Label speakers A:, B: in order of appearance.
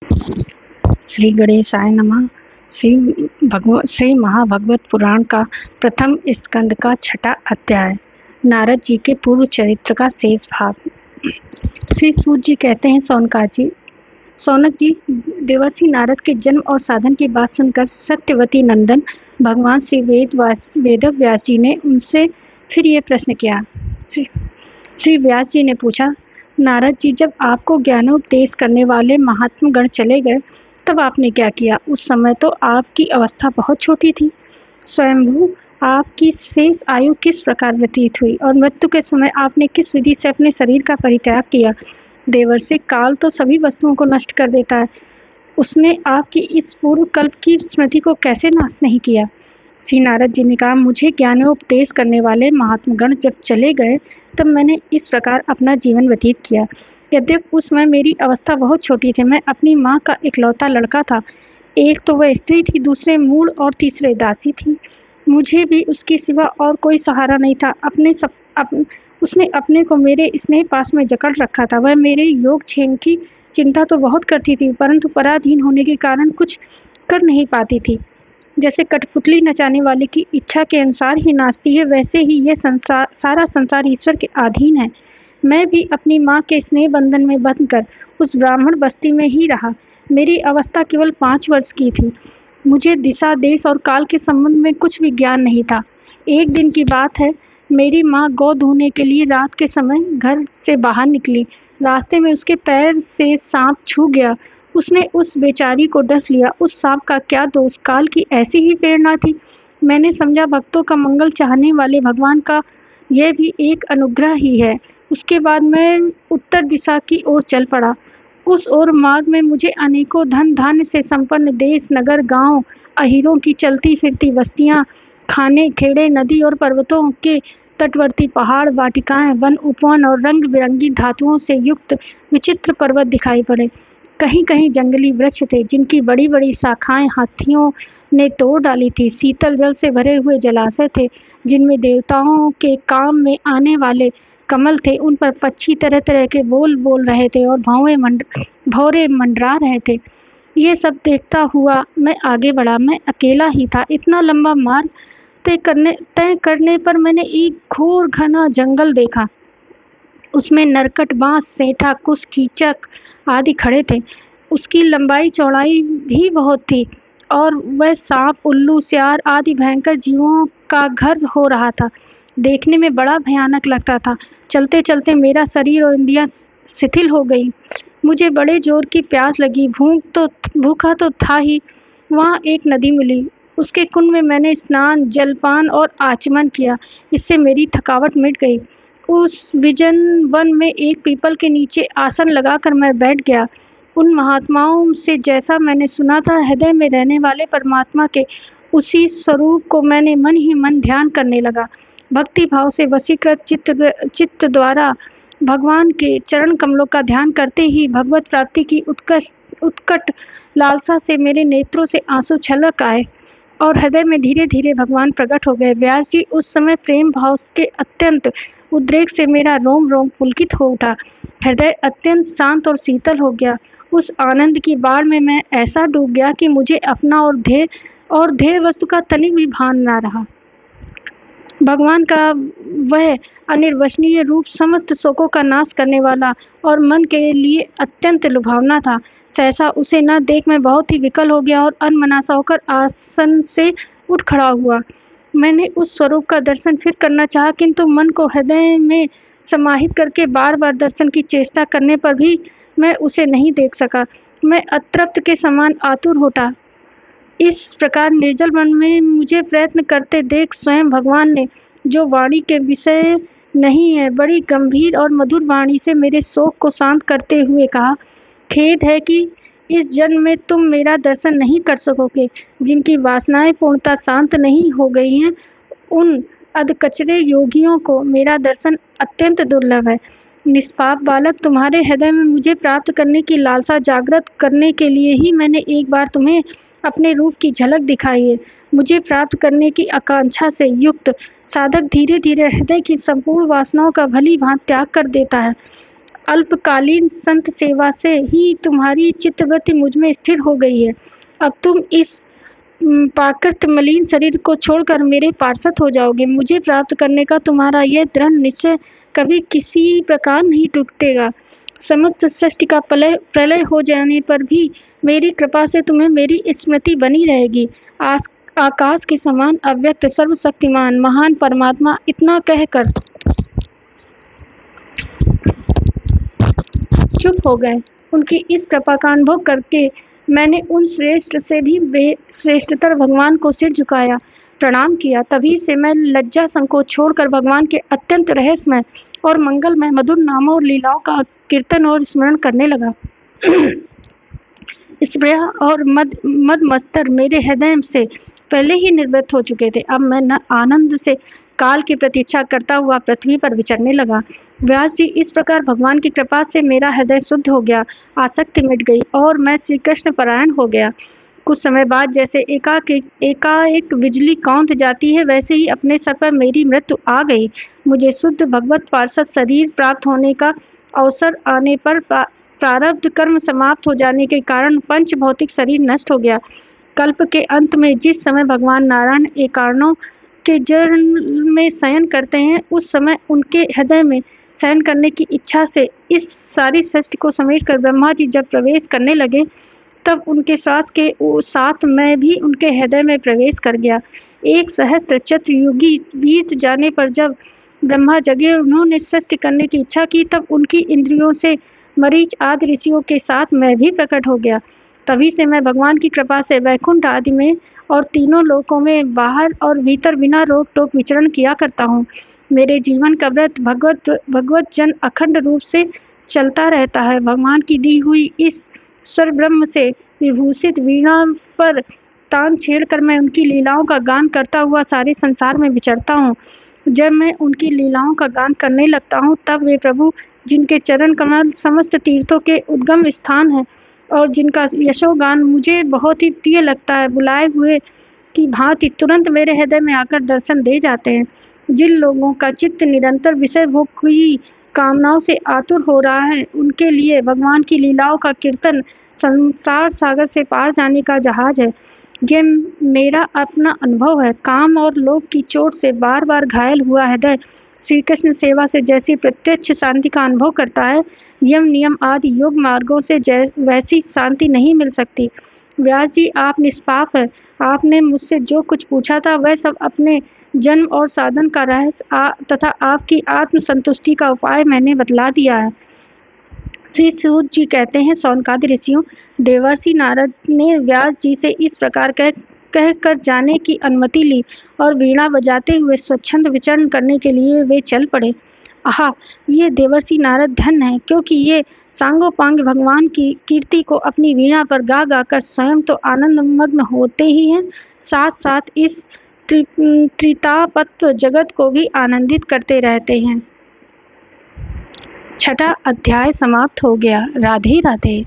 A: श्री गणेशाय नमः। श्री महाभागवत पुराण का प्रथम स्कंद का छठा अध्याय। नारद जी के पूर्व चरित्र का शेष भाग। श्री सूत जी कहते हैं, सौनक जी, देवर्षि नारद के जन्म और साधन की बात सुनकर सत्यवती नंदन भगवान श्री वेदव्यास जी ने उनसे फिर ये प्रश्न किया। श्री व्यास जी ने पूछा, नारद जी, जब आपको ज्ञानोपदेश करने वाले महात्मा गण चले गए तब आपने क्या किया? उस समय तो आपकी अवस्था बहुत छोटी थी। स्वयंभू, आपकी शेष आयु किस प्रकार व्यतीत हुई और मृत्यु के समय आपने किस विधि से अपने शरीर का परित्याग किया? देवर्षि, काल तो सभी वस्तुओं को नष्ट कर देता है, उसने आपकी इस पूर्व कल्प की स्मृति को कैसे नाश नहीं किया? श्री नारद जी ने कहा, मुझे ज्ञानोपदेश करने वाले महात्मा गण जब चले गए तब मैंने इस प्रकार अपना जीवन व्यतीत किया। यद्यपि उस समय मेरी अवस्था बहुत छोटी थी। मैं अपनी माँ का इकलौता लड़का था। एक तो वह स्त्री थी, दूसरे मूढ़ और तीसरे दासी थी। मुझे भी उसके सिवा और कोई सहारा नहीं था। उसने अपने को मेरे स्नेह पास में जकड़ रखा था। वह मेरे योग क्षेम की चिंता तो बहुत करती थी, परंतु पराधीन होने के कारण कुछ कर नहीं पाती थी। जैसे कठपुतली नचाने वाले की इच्छा के अनुसार ही नाचती है, वैसे ही यह सारा संसार ईश्वर के अधीन है। मैं भी अपनी माँ के स्नेह बंधन में बंधकर उस ब्राह्मण बस्ती में ही रहा। मेरी अवस्था केवल 5 वर्ष की थी। मुझे दिशा, देश और काल के संबंध में कुछ भी ज्ञान नहीं था। एक दिन की बात है, मेरी माँ गौ धोने के लिए रात के समय घर से बाहर निकली। रास्ते में उसके पैर से सांप छू गया। उसने उस बेचारी को डस लिया। उस सांप का क्या दोष, काल की ऐसी ही प्रेरणा थी। मैंने समझा, भक्तों का मंगल चाहने वाले भगवान का यह भी एक अनुग्रह ही है। उसके बाद मैं उत्तर दिशा की ओर चल पड़ा। उस ओर मार्ग में मुझे अनेकों धन धान्य से संपन्न देश, नगर, गांव, अहीरों की चलती फिरती बस्तियां, खाने, खेड़े, नदी और पर्वतों के तटवर्ती पहाड़, वाटिकाएं, वन, उपवन और रंग बिरंगी धातुओं से युक्त विचित्र पर्वत दिखाई पड़े। कहीं कहीं जंगली वृक्ष थे, जिनकी बड़ी बड़ी शाखाएं हाथियों ने तोड़ डाली थी। शीतल जल से भरे हुए जलाशय थे, जिनमें देवताओं के काम में आने वाले कमल थे। उन पर पक्षी तरह तरह के बोल बोल रहे थे और भौरे मंडरा रहे थे। ये सब देखता हुआ मैं आगे बढ़ा। मैं अकेला ही था। इतना लंबा मार्ग तय करने पर मैंने एक घोर घना जंगल देखा। उसमें नरकट, बांस, सेठा, कुश, कीचक आदि खड़े थे। उसकी लंबाई चौड़ाई भी बहुत थी और वह सांप, उल्लू, सियार आदि भयंकर जीवों का घर हो रहा था। देखने में बड़ा भयानक लगता था। चलते चलते मेरा शरीर और इंद्रियां शिथिल हो गई। मुझे बड़े जोर की प्यास लगी। भूखा तो था ही। वहाँ एक नदी मिली। उसके कुंड में मैंने स्नान, जलपान और आचमन किया। इससे मेरी थकावट मिट गई। उस विजन वन में एक पीपल के नीचे आसन लगाकर मैं बैठ गया। उन महात्माओं से जैसा मैंने सुना था, हृदय में रहने वाले परमात्मा के उसी स्वरूप को मैंने मन ही मन ध्यान करने लगा। भक्ति भाव से वशीकृत चित्त द्वारा भगवान के चरण कमलों का ध्यान करते ही भगवत प्राप्ति की उत्कट लालसा से मेरे नेत्रों से आंसू छलक आए और हृदय में धीरे धीरे भगवान प्रकट हो गए। व्यास जी, उस समय प्रेम भाव के अत्यंत उद्रेक से मेरा रोम रोम पुलकित हो उठा। हृदय अत्यंत शांत और शीतल हो गया। उस आनंद की बाढ़ में मैं ऐसा डूब गया कि मुझे अपना और ध्येय वस्तु का तनिक भी भान ना रहा। भगवान का वह अनिर्वचनीय रूप समस्त शोकों का नाश करने वाला और मन के लिए अत्यंत लुभावना था। सहसा उसे न देख मैं बहुत ही विकल हो गया और अनमनासा होकर आसन से उठ खड़ा हुआ। मैंने उस स्वरूप का दर्शन फिर करना चाहा, किंतु मन को हृदय में समाहित करके बार बार दर्शन की चेष्टा करने पर भी मैं उसे नहीं देख सका। मैं अतृप्त के समान आतुर होता। इस प्रकार निर्जल मन में मुझे प्रयत्न करते देख स्वयं भगवान ने, जो वाणी के विषय नहीं है, बड़ी गंभीर और मधुर वाणी से मेरे शोक को शांत करते हुए कहा, खेद है कि इस जन्म में तुम मेरा दर्शन नहीं कर सकोगे। जिनकी वासनाएं पूर्णतः शांत नहीं हो गई हैं, उन अधकचरे योगियों को मेरा दर्शन अत्यंत दुर्लभ है। निष्पाप बालक, तुम्हारे हृदय में मुझे प्राप्त करने की लालसा जागृत करने के लिए ही मैंने एक बार तुम्हें अपने रूप की झलक दिखाई है। मुझे प्राप्त करने की आकांक्षा से युक्त साधक धीरे धीरे हृदय की संपूर्ण वासनाओं का भली भांति त्याग कर देता है। अल्पकालीन संत सेवा से ही तुम्हारी चित्तवृत्ति मुझ में स्थिर हो गई है। अब तुम इस प्राकृत मलिन शरीर को छोड़कर मेरे पार्षद हो जाओगे। मुझे प्राप्त करने का तुम्हारा यह दृढ़ निश्चय कभी किसी प्रकार नहीं टूटेगा। समस्त सृष्टि का प्रलय हो जाने पर भी मेरी कृपा से तुम्हें मेरी स्मृति बनी रहेगी। आकाश के समान अव्यक्त सर्वशक्तिमान महान परमात्मा इतना कहकर चुप हो गए। उनकी इस कृपा का अनुभव करके मैंने उन श्रेष्ठ से भी श्रेष्ठतर भगवान को सिर झुकाया, प्रणाम किया। तभी से मैं लज्जा संकोच छोड़कर भगवान के अत्यंत रहस्यमय और मंगलमय मधुर नामों और लीलाओं का कीर्तन और स्मरण करने लगा। स्प्रेह और मदमस्तर मेरे हृदय से पहले ही निर्वृत्त हो चुके थे। अब मैं आनंद से काल की प्रतीक्षा करता हुआ पृथ्वी पर विचरने लगा। व्यास जी, इस प्रकार भगवान की कृपा से मेरा हृदय शुद्ध हो गया, आसक्ति मिट गई और मैं श्री कृष्ण परायण हो गया। कुछ समय बाद जैसे एकाएक बिजली कौंध जाती है, वैसे ही अपने सर पर मेरी मृत्यु आ गई। मुझे शुद्ध भगवत पार्षद शरीर प्राप्त होने का अवसर आने पर प्रारब्ध कर्म समाप्त हो जाने के कारण पंच भौतिक शरीर नष्ट हो गया। कल्प के अंत में जिस समय भगवान नारायण एकार्णों के जल में शयन करते हैं, उस समय उनके हृदय में शयन करने की इच्छा से इस सारी सृष्टि को समेटकर ब्रह्मा जी जब प्रवेश करने लगे, तब उनके श्वास के साथ मैं भी उनके हृदय में प्रवेश कर गया। 1 सहस्त्र चतुर्युगी बीत जाने पर जब ब्रह्मा जगे, उन्होंने सृष्टि करने की इच्छा की, तब उनकी इंद्रियों से मरीच आदि ऋषियों के साथ मैं भी प्रकट हो गया। तभी से मैं भगवान की कृपा से वैकुंठ आदि में और तीनों लोकों में बाहर और भीतर बिना रोक टोक विचरण किया करता हूँ। मेरे जीवन का व्रत भगवत जन अखंड रूप से चलता रहता है। भगवान की दी हुई इस स्वर ब्रह्म से विभूषित वीणा पर तान छेड़कर मैं उनकी लीलाओं का गान करता हुआ सारे संसार में विचरता हूँ। जब मैं उनकी लीलाओं का गान करने लगता हूँ, तब वे प्रभु, जिनके चरण कमल समस्त तीर्थों के उद्गम स्थान है और जिनका यशोगान मुझे बहुत ही प्रिय लगता है, बुलाए हुए की भांति तुरंत मेरे हृदय में आकर दर्शन दे जाते हैं। जिन लोगों का चित्त निरंतर विषय भोग की कामनाओं से आतुर हो रहा है, उनके लिए भगवान की लीलाओं का कीर्तन संसार सागर से पार जाने का जहाज है। ये मेरा अपना अनुभव है। काम और लोभ की चोट से बार बार घायल हुआ हृदय श्री कृष्ण सेवा से जैसी प्रत्यक्ष शांति का अनुभव करता है, यम नियम आदि योग मार्गों से वैसी शांति नहीं मिल सकती। व्यास जी, आप निष्पाप है। आपने मुझसे जो कुछ पूछा था, वह सब अपने जन्म और साधन का रहस्य तथा आपकी आत्म संतुष्टि का उपाय मैंने बतला दिया है। श्री सूत जी कहते हैं, सौनकादि ऋषियों, देवर्षि नारद ने व्यास जी से इस प्रकार कहकर जाने की अनुमति ली और वीणा बजाते हुए स्वच्छंद विचरण करने के लिए वे चल पड़े। आहा, ये देवर्षि नारद धन्य है, क्योंकि ये सांगोपांग भगवान की कीर्ति को अपनी वीणा पर गा गाकर स्वयं तो आनंदमग्न होते ही हैं, साथ साथ इस त्रितापत्व जगत को भी आनंदित करते रहते हैं। 6वां अध्याय समाप्त हो गया। राधे राधे।